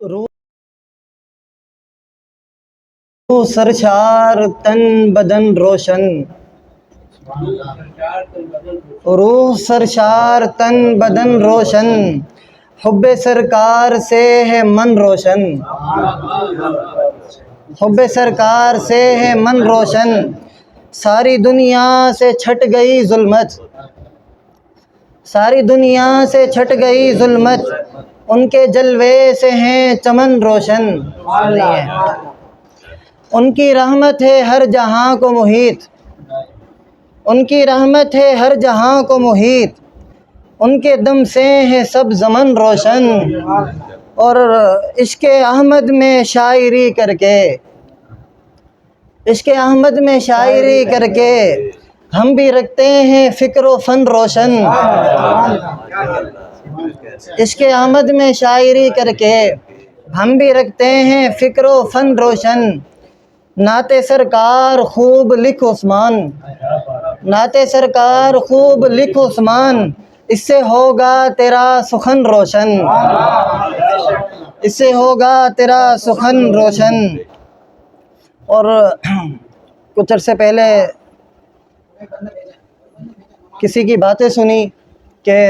روح سرشار تن بدن روشن، روح سرشار تن بدن روشن، حب سرکار سے ہے من روشن، حب سرکار سے ہے من روشن، ساری دنیا سے چھٹ گئی ظلمت، ساری دنیا سے چھٹ گئی ظلمت، ان کے جلوے سے ہیں چمن روشن، ان کی رحمت ہے ہر جہاں کو محیط، ان کی رحمت ہے ہر جہاں کو محیط، ان کے دم سے ہے سب زمن روشن۔ اور عشق احمد میں شاعری کر کے، عشق احمد میں شاعری کر کے ہم بھی رکھتے ہیں فکر و فن روشن، عشق احمد میں شاعری کر کے ہم بھی رکھتے ہیں فکر و فن روشن، نعت سرکار خوب لکھ عثمان، نعت سرکار خوب لکھ عثمان، اس سے ہوگا تیرا سخن روشن، اس سے ہوگا تیرا سخن روشن۔ اور کچھ عرصے پہلے کسی کی باتیں سنی کہ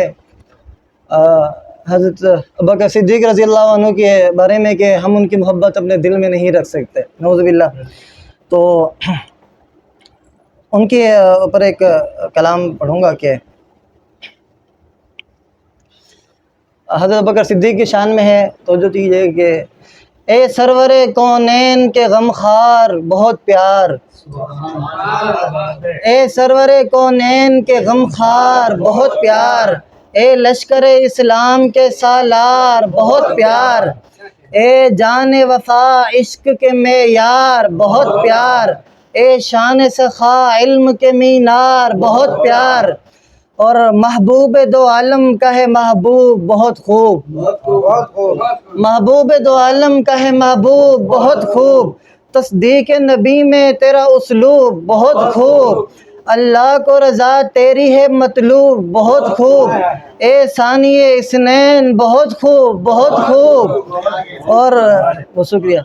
حضرت ابوبکر صدیق رضی اللہ عنہ کے بارے میں کہ ہم ان کی محبت اپنے دل میں نہیں رکھ سکتے، نعوذ باللہ۔ تو ان کے اوپر ایک کلام پڑھوں گا کہ حضرت ابوبکر صدیق کی شان میں ہے، توجہ دیجیے کہ اے سرور کونین کے غم خوار بہت پیار، اے سرور کونین کے غم خوار بہت پیار، اے لشکر اسلام کے سالار بہت پیار، اے جان وفا عشق کے معیار بہت پیار، اے شان سخا علم کے مینار بہت پیار، اور محبوب دو عالم کا ہے محبوب بہت خوب، محبوب دو عالم کا ہے محبوب بہت خوب، تصدیق نبی میں تیرا اسلوب بہت خوب، اللہ کو رضا تیری ہے مطلوب بہت خوب، اے ثانی اثنین بہت خوب بہت خوب، اور وہ شکریہ،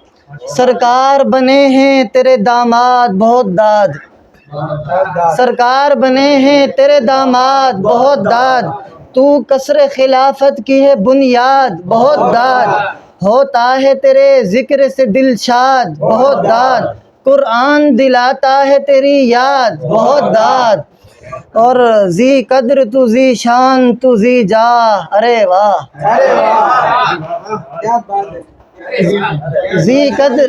سرکار بنے ہیں تیرے داماد بہت داد، سرکار بنے ہیں تیرے داماد بہت داد، تو کسر خلافت کی ہے بنیاد بہت داد، ہوتا ہے تیرے ذکر سے دل شاد بہت داد، قرآن دلاتا ہے تیری یاد بہت داد، اور ذی قدر تو ذی شان تو ذی جاہ، ارے واہ ذی قدر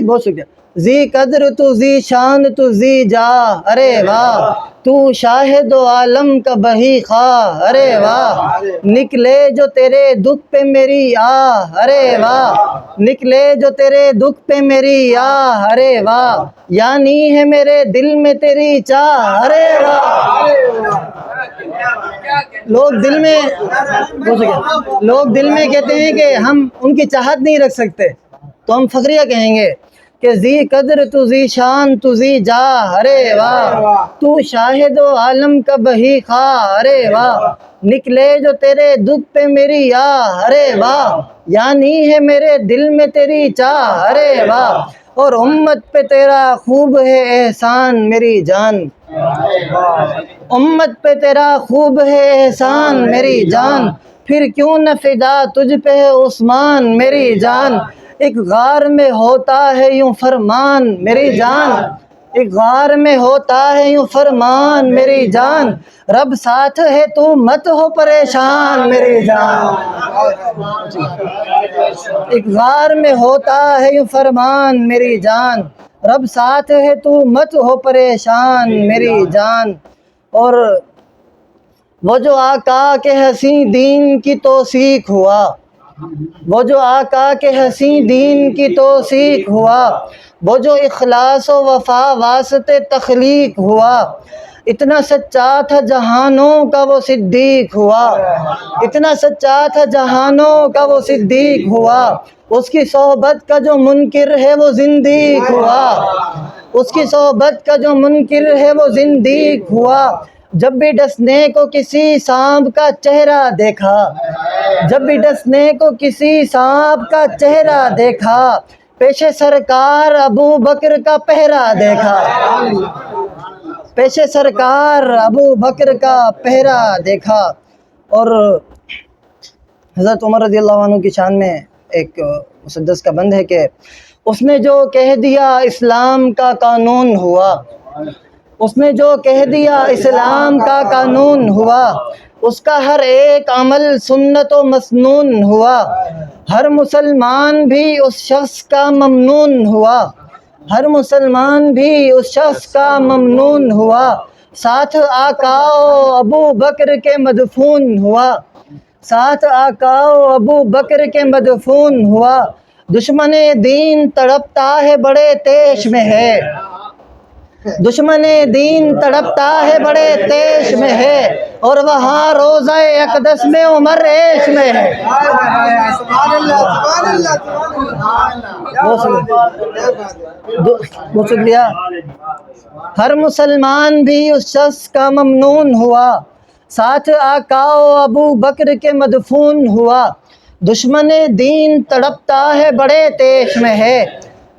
بہت شکریہ، ذی قدر تو ذی شان تو ذی جاہ، ارے واہ تو شاہد و عالم کا بہی خواہ، ارے واہ نکلے جو تیرے دکھ پہ میری آہ، ارے واہ نکلے جو تیرے دکھ پہ میری آہ، ارے واہ یعنی ہے میرے دل میں تیری چاہ، ارے واہ۔ لوگ دل میں کہتے ہیں کہ ہم ان کی چاہت نہیں رکھ سکتے، تو ہم فخریہ کہیں گے کہ ذی قدر تو ذی شان تو ذی جاہ، ارے واہ تو شاہد و عالم کا بہی خواہ، ارے واہ نکلے جو تیرے دکھ پہ میری آہ، ارے واہ یعنی ہے میرے دل میں تیری چاہ، ارے واہ، اور امت پہ تیرا خوب ہے احسان میری جان، امت پہ تیرا خوب ہے احسان میری جان، پھر کیوں نہ فدا تجھ پہ ہے عثمان میری جان، ایک غار میں ہوتا ہے یوں فرمان میری جان، ایک غار میں ہوتا ہے یوں فرمان میری جان، رب ساتھ ہے تو مت ہو پریشان میری جان، ایک غار میں ہوتا ہے یوں فرمان میری جان، رب ساتھ ہے تو مت ہو پریشان میری جان، اور وہ جو آقا کے حسین دین کی توثیق ہوا، وہ جو آقا کے حسین دین کی توثیق ہوا، وہ جو اخلاص و وفا واسطے تخلیق ہوا، اتنا سچا تھا جہانوں کا وہ صدیق ہوا، اتنا سچا تھا جہانوں کا وہ صدیق ہوا، اس کی صحبت کا جو منکر ہے وہ زندیق ہوا، اس کی صحبت کا جو منکر ہے وہ زندیق ہوا، جب بھی ڈسنے کو کسی سانپ کا چہرہ دیکھا، جب بھی ڈسنے کو کسی سانپ کا چہرہ دیکھا، پیش سرکار ابو بکر کا پہرا دیکھا، پیش سرکار ابو بکر کا پہرا دیکھا۔ اور حضرت عمر رضی اللہ عنہ کی شان میں ایک مسدس کا بند ہے کہ اس نے جو کہہ دیا اسلام کا قانون ہوا، اس نے جو کہہ دیا اسلام کا قانون ہوا، اس کا ہر ایک عمل سنت و مسنون ہوا، ہر مسلمان بھی اس شخص کا ممنون ہوا، ہر مسلمان بھی اس شخص کا ممنون ہوا، ساتھ آقا و ابو بکر کے مدفون ہوا، ساتھ آقا و ابو بکر کے مدفون ہوا۔ دشمن دین تڑپتا ہے بڑے تیش میں ہے، دشمن دین تڑپتا ہے بڑے تیش میں ہے، اور وہاں روضہ اقدس میں عمر عیش میں ہے۔ بہت شکریہ۔ ہر مسلمان بھی اس شخص کا ممنون ہوا، ساتھ آقا و ابو بکر کے مدفون ہوا۔ دشمن دین تڑپتا ہے بڑے تیش میں ہے،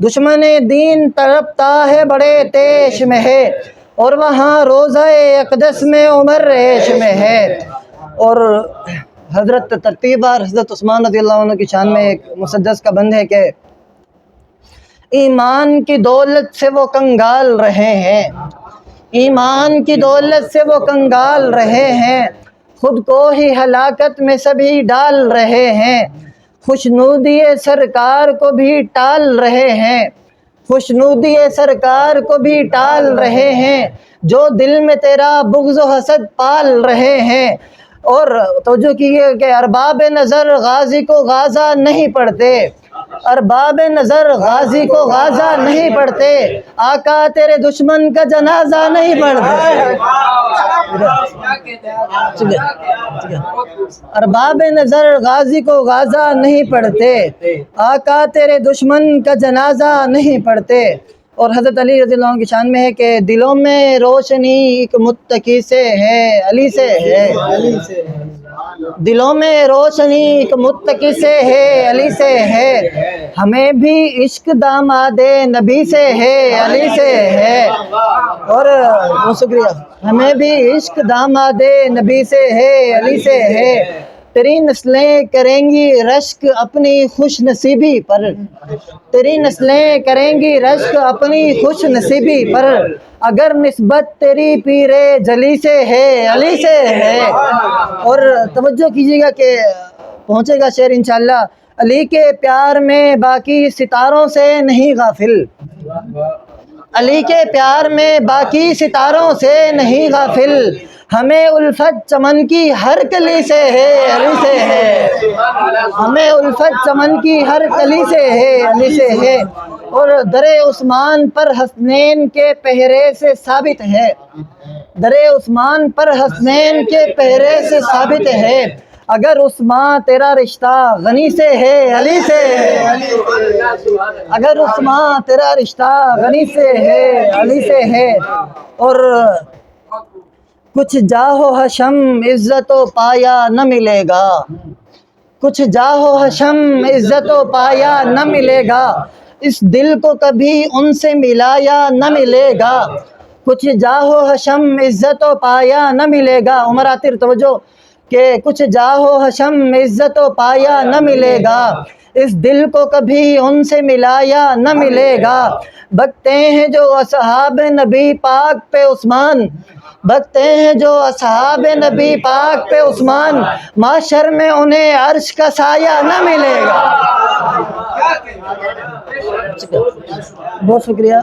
دشمن دین تڑپتا ہے بڑے تیش میں ہے، اور وہاں روضہ اقدس میں عمر عیش میں ہے۔ اور حضرت ترتیب بار حضرت عثمان رضی اللہ عنہ کی شان میں ایک مسدس کا بند ہے کہ ایمان کی دولت سے وہ کنگال رہے ہیں، ایمان کی دولت سے وہ کنگال رہے ہیں، خود کو ہی ہلاکت میں سبھی ڈال رہے ہیں، خوشنودی سرکار کو بھی ٹال رہے ہیں، خوشنودی سرکار کو بھی ٹال رہے ہیں، جو دل میں تیرا بغض و حسد پال رہے ہیں۔ اور توجہ کیجیے کہ ارباب نظر غازی کو غازہ نہیں پڑھتے، ارباب نظر غازی کو غازہ نہیں پڑھتے، آقا تیرے دشمن کا جنازہ نہیں پڑھتے۔ ارباب نظر غازی کو غازہ نہیں پڑھتے، آقا تیرے دشمن کا جنازہ نہیں پڑھتے۔ اور حضرت علی رضی اللہ عنہ کی شان میں ہے کہ دلوں میں روشنی ایک متقی سے ہے، علی سے ہے، دلوں میں روشنی ایک متقی سے ہے، علی سے ہے، ہمیں بھی عشق داماد نبی سے ہے، علی سے ہے۔ اور بہت شکریہ۔ ہمیں بھی عشق داماد نبی سے ہے، علی سے ہے، تیری نسلیں کریں گی رشک اپنی خوش نصیبی پر، تیری نسلیں کریں گی رشک اپنی خوش نصیبی پر، اگر نسبت تیری پیر جلی سے ہے، علی سے ہے۔ اور توجہ کیجیے گا کہ پہنچے گا شعر انشاءاللہ، علی کے پیار میں باقی ستاروں سے نہیں غافل، علی کے پیار میں باقی ستاروں سے نہیں غافل، ہمیں الفت چمن کی ہر کلی سے ہے، علی سے ہے، ہمیں الفت چمن کی ہر کلی سے ہے، علی سے ہے۔ اور در عثمان پر حسنین کے پہرے سے ثابت ہے، در عثمان پر حسنین کے پہرے سے ثابت ہے، اگر عثمان تیرا رشتہ غنی سے ہے، علی سے ہے، اگر عثمان تیرا رشتہ غنی سے ہے، علی سے ہے۔ اور کچھ جاہ و حشم عزت و پایا نہ ملے گا، کچھ جاہ و حشم عزت و پایا نہ ملے گا، اس دل کو کبھی ان سے ملایا نہ ملے گا، کچھ جاہ و حشم عزت و پایا نہ ملے گا۔ عمر عاطر توجہ کہ کچھ جاہ و حشم عزت و پایا نہ ملے گا، اس دل کو کبھی ان سے ملایا نہ ملے گا، بکتے ہیں جو اصحاب نبی پاک پہ عثمان، بکتے ہیں جو اصحاب نبی پاک پہ عثمان، معاشر میں انہیں عرش کا سایہ نہ ملے گا۔ بہت شکریہ۔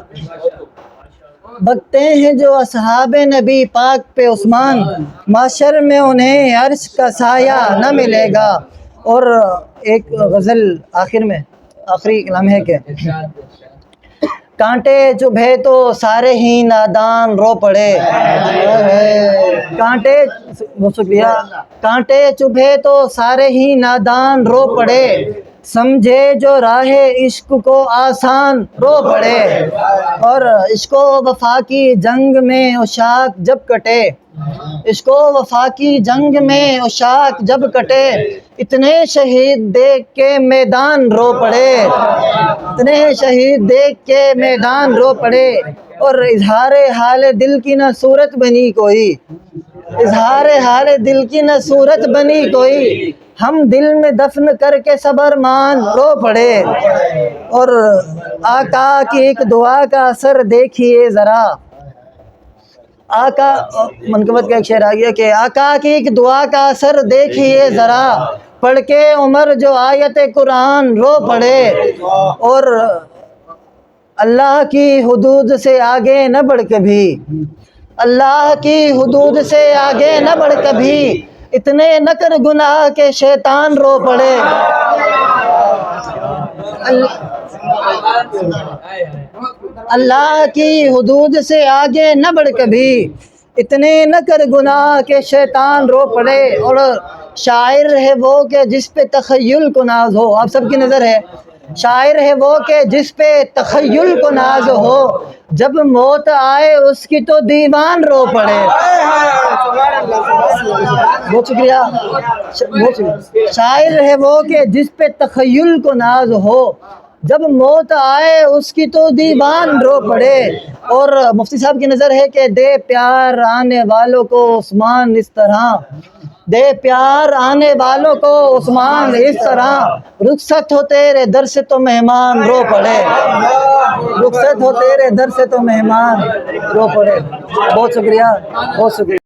بکتے ہیں جو اصحاب نبی پاک پہ عثمان، معاشر میں انہیں عرش کا سایہ نہ ملے گا۔ اور ایک غزل آخر میں آخری کلام ہے کہ کانٹے چبھے تو سارے ہی نادان رو پڑے، کانٹے، بہت شکریہ، کانٹے چبھے تو سارے ہی نادان رو پڑے، سمجھے جو راہ عشق کو آسان رو پڑے، اور عشق و وفا کی جنگ میں عشاق جب کٹے، عشق و وفا کی جنگ میں عشاق جب کٹے، اتنے شہید دیکھ کے میدان رو پڑے، اتنے شہید دیکھ کے میدان رو پڑے، اور اظہار حال دل کی نہ صورت بنی کوئی، اظہار حال دل کی نہ صورت بنی کوئی، ہم دل میں دفن کر کے صبر مان رو پڑے، اور آقا کی ایک دعا کا اثر دیکھیے ذرا، آقا منقبت کا ایک شعر آ گیا کہ آقا کی ایک دعا کا اثر دیکھیے ذرا، پڑھ کے عمر جو آیت قرآن رو پڑے، اور اللہ کی حدود سے آگے نہ بڑھ کبھی، اللہ کی حدود سے آگے نہ بڑھ کبھی، اتنے نہ کر گناہ کہ شیطان رو پڑے، اللہ کی حدود سے آگے نہ بڑھ کبھی، اتنے نہ کر گناہ کہ شیطان رو پڑے، اور شاعر ہے وہ کہ جس پہ تخیل کو ناز ہو، آپ سب کی نظر ہے، شاعر ہے وہ کہ جس پہ تخیل کو ناز ہو، جب موت آئے اس کی تو دیوان رو پڑے، بہت شکریہ، بہت شکریہ، شاعر ہے وہ کہ جس پہ تخیل کو ناز ہو، جب موت آئے اس کی تو دیوان رو پڑے، اور مفتی صاحب کی نظر ہے کہ دے پیار آنے والوں کو عثمان اس طرح، دے پیار آنے والوں کو عثمان اس طرح، رخصت ہو تیرے در سے تو مہمان رو پڑے، رخصت ہو تیرے در سے تو مہمان رو پڑے، بہت شکریہ، بہت شکریہ۔